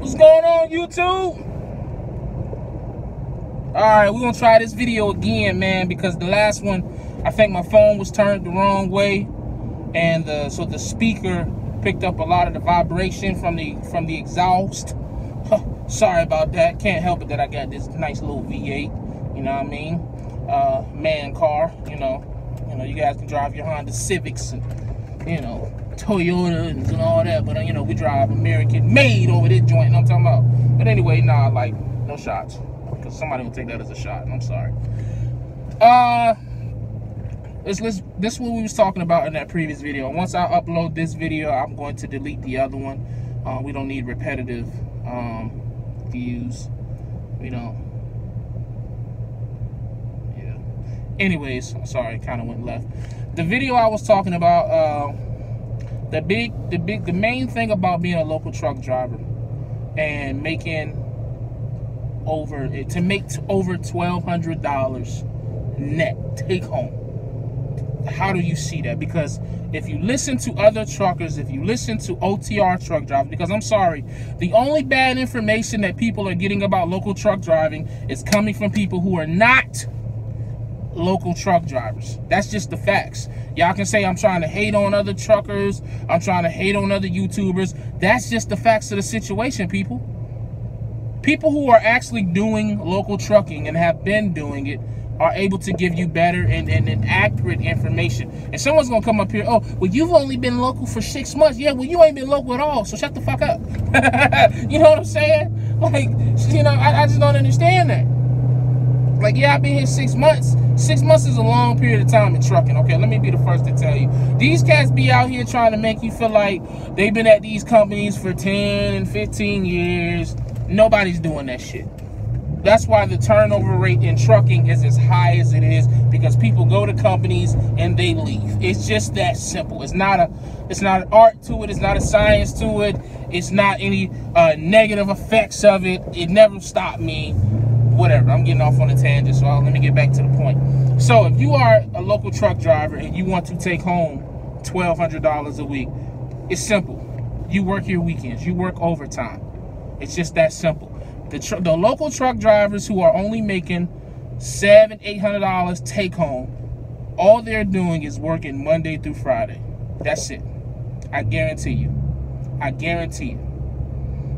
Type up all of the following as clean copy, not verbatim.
What's going on, YouTube? Alright, we're gonna try this video again, man, because the last one, I think my phone was turned the wrong way, and so the speaker picked up a lot of the vibration from the exhaust. Sorry about that. Can't help it that I got this nice little V8, you know what I mean? Man car, you know, you guys can drive your Honda Civics and, you know, Toyota and all that, but you know, we drive American made over this joint, you know what I'm talking about? But anyway, nah, like, no shots, because somebody will take that as a shot, and I'm sorry. This is what we was talking about in that previous video. Once I upload this video, I'm going to delete the other one. We don't need repetitive views. We don't. Yeah. Anyways, sorry, kind of went left. The video I was talking about, the main thing about being a local truck driver and making over $1,200 net take home. How do you see that? Because if you listen to other truckers, if you listen to OTR truck drivers, because I'm sorry, the only bad information that people are getting about local truck driving is coming from people who are not local truck drivers. That's just the facts. Y'all can say I'm trying to hate on other truckers, I'm trying to hate on other YouTubers. That's just the facts of the situation, people. People who are actually doing local trucking and have been doing it are able to give you better and accurate information. And someone's gonna come up here, oh, well, you've only been local for 6 months. Yeah, well, you ain't been local at all, so shut the fuck up. You know what I'm saying? Like, you know, I just don't understand that. Like, yeah, I've been here 6 months. 6 months is a long period of time in trucking. Okay, let me be the first to tell you. These cats be out here trying to make you feel like they've been at these companies for 10 and 15 years. Nobody's doing that shit. That's why the turnover rate in trucking is as high as it is, because people go to companies and they leave. It's just that simple. It's not an art to it. It's not a science to it. It's not any negative effects of it. It never stopped me. Whatever, I'm getting off on a tangent, so let me get back to the point. So if you are a local truck driver and you want to take home $1,200 a week, it's simple. You work your weekends, you work overtime. It's just that simple. The local truck drivers who are only making $700, $800 take home, all they're doing is working Monday through Friday. That's it. I guarantee you. I guarantee you.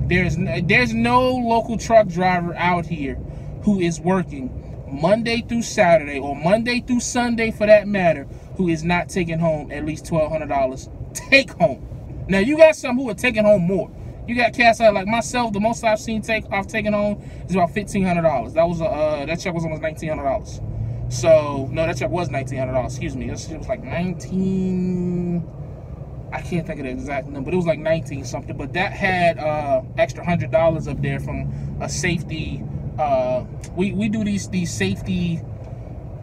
There's no local truck driver out here who is working Monday through Saturday, or Monday through Sunday for that matter, who is not taking home at least $1,200 take home. Now, you got some who are taking home more. You got cats out like myself. The most I've seen I've taken home is about $1,500. That was that check was almost $1,900. So no, that check was $1,900. Excuse me. It was like 19. I can't think of the exact number, but it was like 19 something. But that had extra $100 up there from a safety. We do these safety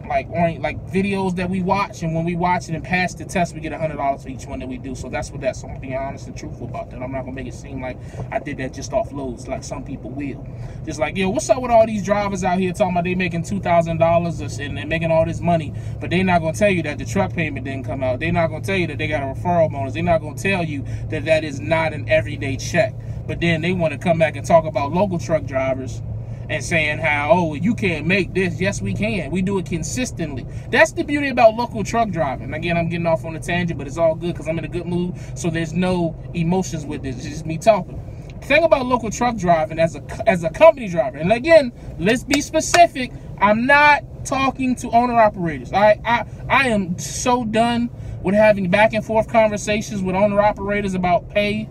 like videos that we watch, and when we watch it and pass the test, we get $100 for each one that we do. So that's what that's. So I'm being honest and truthful about that. I'm not gonna make it seem like I did that just off loads, like some people will. Just like, yo, what's up with all these drivers out here talking about they making $2,000 and they're making all this money, but they're not gonna tell you that the truck payment didn't come out. They're not gonna tell you that they got a referral bonus. They're not gonna tell you that that is not an everyday check. But then they want to come back and talk about local truck drivers and saying how, oh, you can't make this. Yes, we can. We do it consistently. That's the beauty about local truck driving. Again, I'm getting off on a tangent, but it's all good because I'm in a good mood, so there's no emotions with this. It's just me talking. The thing about local truck driving as a company driver, and again, let's be specific, I'm not talking to owner-operators. I am so done with having back and forth conversations with owner-operators about pay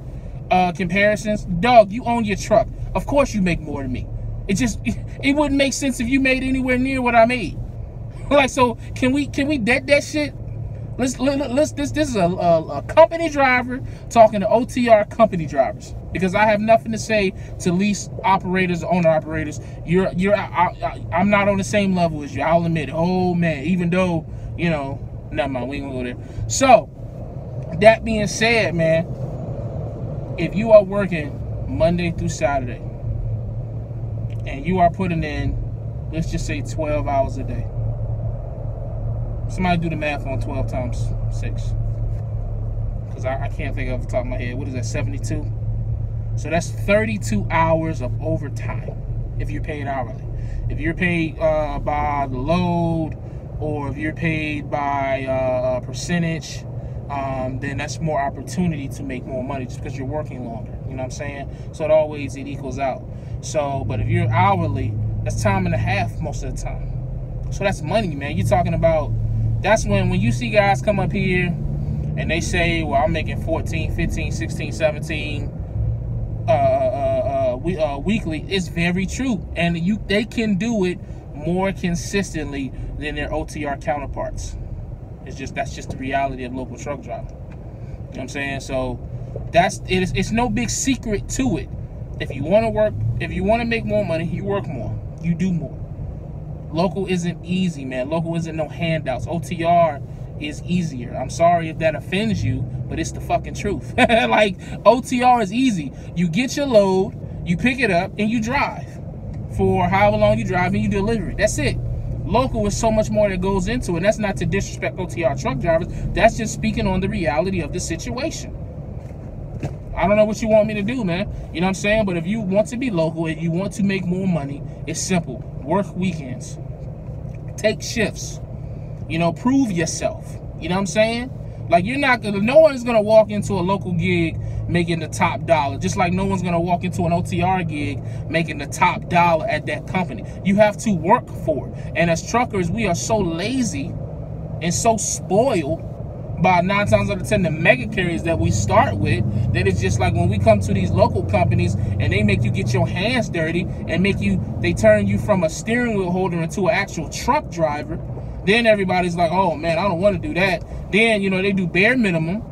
comparisons. Dog, you own your truck. Of course you make more than me. It wouldn't make sense if you made anywhere near what I made. Like, so can we dead that shit? This is a company driver talking to OTR company drivers, because I have nothing to say to lease operators or owner operators. I'm not on the same level as you. I'll admit it. Oh man, even though, you know, never mind, we ain't gonna go there. So that being said, man, if you are working Monday through Saturday and you are putting in, let's just say 12 hours a day. Somebody do the math on 12 times 6. Because I can't think off the top of my head. What is that, 72? So that's 32 hours of overtime if you're paid hourly. If you're paid by the load, or if you're paid by a percentage, then that's more opportunity to make more money just because you're working longer. You know what I'm saying? So it equals out. So, but if you're hourly, that's time and a half most of the time. So that's money, man. You're talking about, that's when you see guys come up here and they say, well, I'm making 14, 15, 16, 17 weekly. It's very true. And they can do it more consistently than their OTR counterparts. That's just the reality of local truck driving. You know what I'm saying? So it's no big secret to it. If you want to work, if you want to make more money, you work more. You do more. Local isn't easy, man. Local isn't no handouts. OTR is easier. I'm sorry if that offends you, but it's the fucking truth. Like, OTR is easy. You get your load, you pick it up, and you drive for however long you drive, and you deliver it. That's it. Local is so much more that goes into it. And that's not to disrespect OTR truck drivers. That's just speaking on the reality of the situation. I don't know what you want me to do, man. You know what I'm saying? But if you want to be local, if you want to make more money, it's simple. Work weekends. Take shifts. You know, prove yourself. You know what I'm saying? Like, no one's gonna walk into a local gig making the top dollar, just like no one's gonna walk into an OTR gig making the top dollar at that company. You have to work for it. And as truckers, we are so lazy and so spoiled by 9 times out of 10 the mega carriers that we start with, that it's just like when we come to these local companies and they make you get your hands dirty and they turn you from a steering wheel holder into an actual truck driver, then everybody's like, oh man, I don't want to do that. Then, you know, they do bare minimum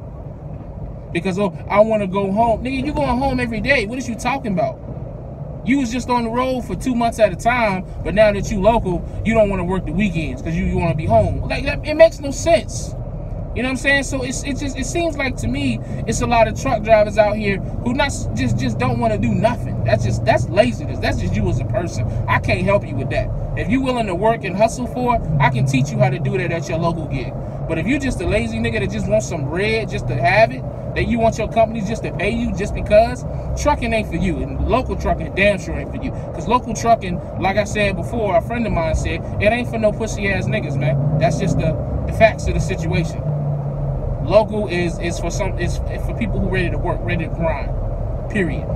because, oh, I want to go home. Nigga, you going home every day. What is you talking about? You was just on the road for 2 months at a time, but now that you local, you don't want to work the weekends because you want to be home. Like, it makes no sense. You know what I'm saying? So it seems like, to me, it's a lot of truck drivers out here who just don't want to do nothing. That's laziness. That's just you as a person. I can't help you with that. If you're willing to work and hustle for it, I can teach you how to do that at your local gig. But if you're just a lazy nigga that just wants some bread just to have it, that you want your company just to pay you just because, trucking ain't for you. And local trucking damn sure ain't for you. Because local trucking, like I said before, a friend of mine said, it ain't for no pussy ass niggas, man. That's just the facts of the situation. Local is for people who ready to work, ready to grind, period.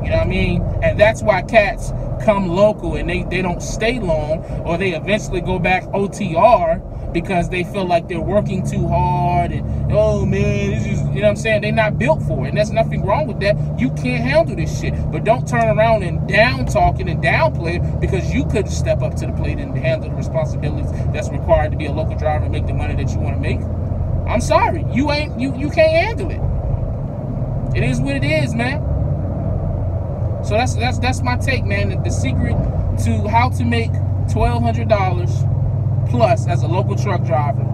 You know what I mean? And that's why cats come local and they don't stay long, or they eventually go back OTR because they feel like they're working too hard and, oh man, this is, you know what I'm saying? They're not built for it, and there's nothing wrong with that. You can't handle this shit. But don't turn around and down talking and downplay it because you couldn't step up to the plate and handle the responsibilities that's required to be a local driver and make the money that you want to make. I'm sorry, you can't handle it. It is what it is, man. So that's my take, man. The secret to how to make $1,200 plus as a local truck driver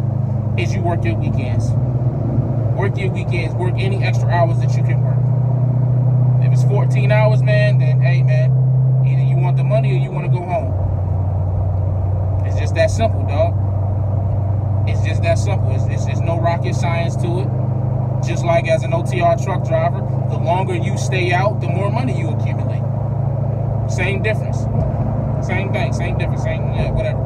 is you work your weekends. Work your weekends. Work any extra hours that you can work. If it's 14 hours, man, then hey, man, either you want the money or you want to go home. It's just that simple, dog. It's just that simple. It's no rocket science to it. Just like as an OTR truck driver, the longer you stay out, the more money you accumulate. Same difference. Same thing, same difference, yeah, whatever.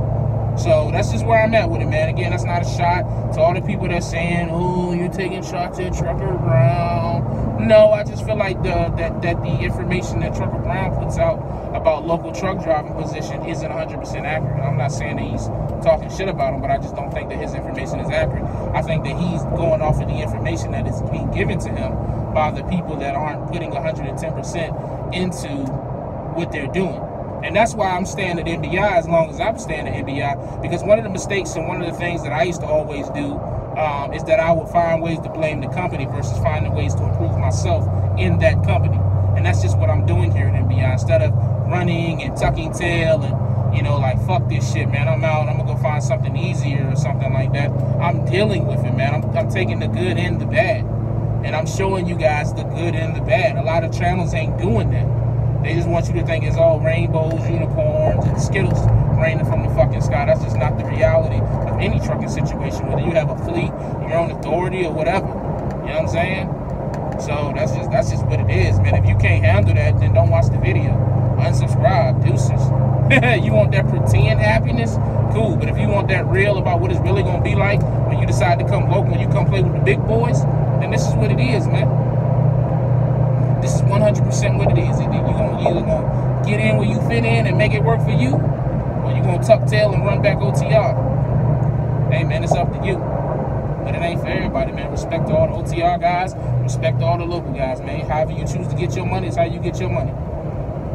So that's just where I'm at with it, man. Again, that's not a shot to all the people that's saying, oh, you're taking shots at Trucker Brown. No, I just feel like that the information that Trucker Brown puts out about local truck driving position isn't 100% accurate. I'm not saying that he's talking shit about him, but I just don't think that his information is accurate. I think that he's going off of the information that is being given to him by the people that aren't putting 110% into what they're doing. And that's why I'm staying at MBI as long as I'm staying at MBI, because one of the mistakes and one of the things that I used to always do is that I would find ways to blame the company versus finding ways to improve myself in that company. And that's just what I'm doing here at MBI. Instead of running and tucking tail and, you know, like, fuck this shit, man, I'm out, I'm gonna go find something easier or something like that. I'm dealing with it, man. I'm taking the good and the bad. And I'm showing you guys the good and the bad. A lot of channels ain't doing that. They just want you to think it's all rainbows, unicorns, and Skittles raining from the fucking sky. That's just not the reality of any trucking situation, whether you have a fleet, your own authority, or whatever. You know what I'm saying? So that's just what it is, man. If you can't handle that, then don't watch the video. Unsubscribe, deuces. You want that pretend happiness? Cool. But if you want that real about what it's really gonna be like when you decide to come local, when you come play with the big boys, then this is what it is, man. This is 100% what it is. You're either gonna get in where you fit in and make it work for you, or you're gonna tuck tail and run back OTR. Hey, man, it's up to you. But it ain't for everybody, man. Respect to all the OTR guys. Respect to all the local guys, man. However you choose to get your money is how you get your money.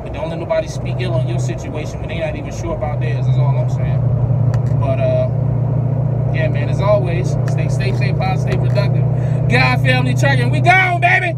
But don't let nobody speak ill on your situation when they not even sure about theirs. That's all I'm saying. But, yeah, man, as always, stay safe, stay positive, stay productive. God, family, trucking, we gone, baby!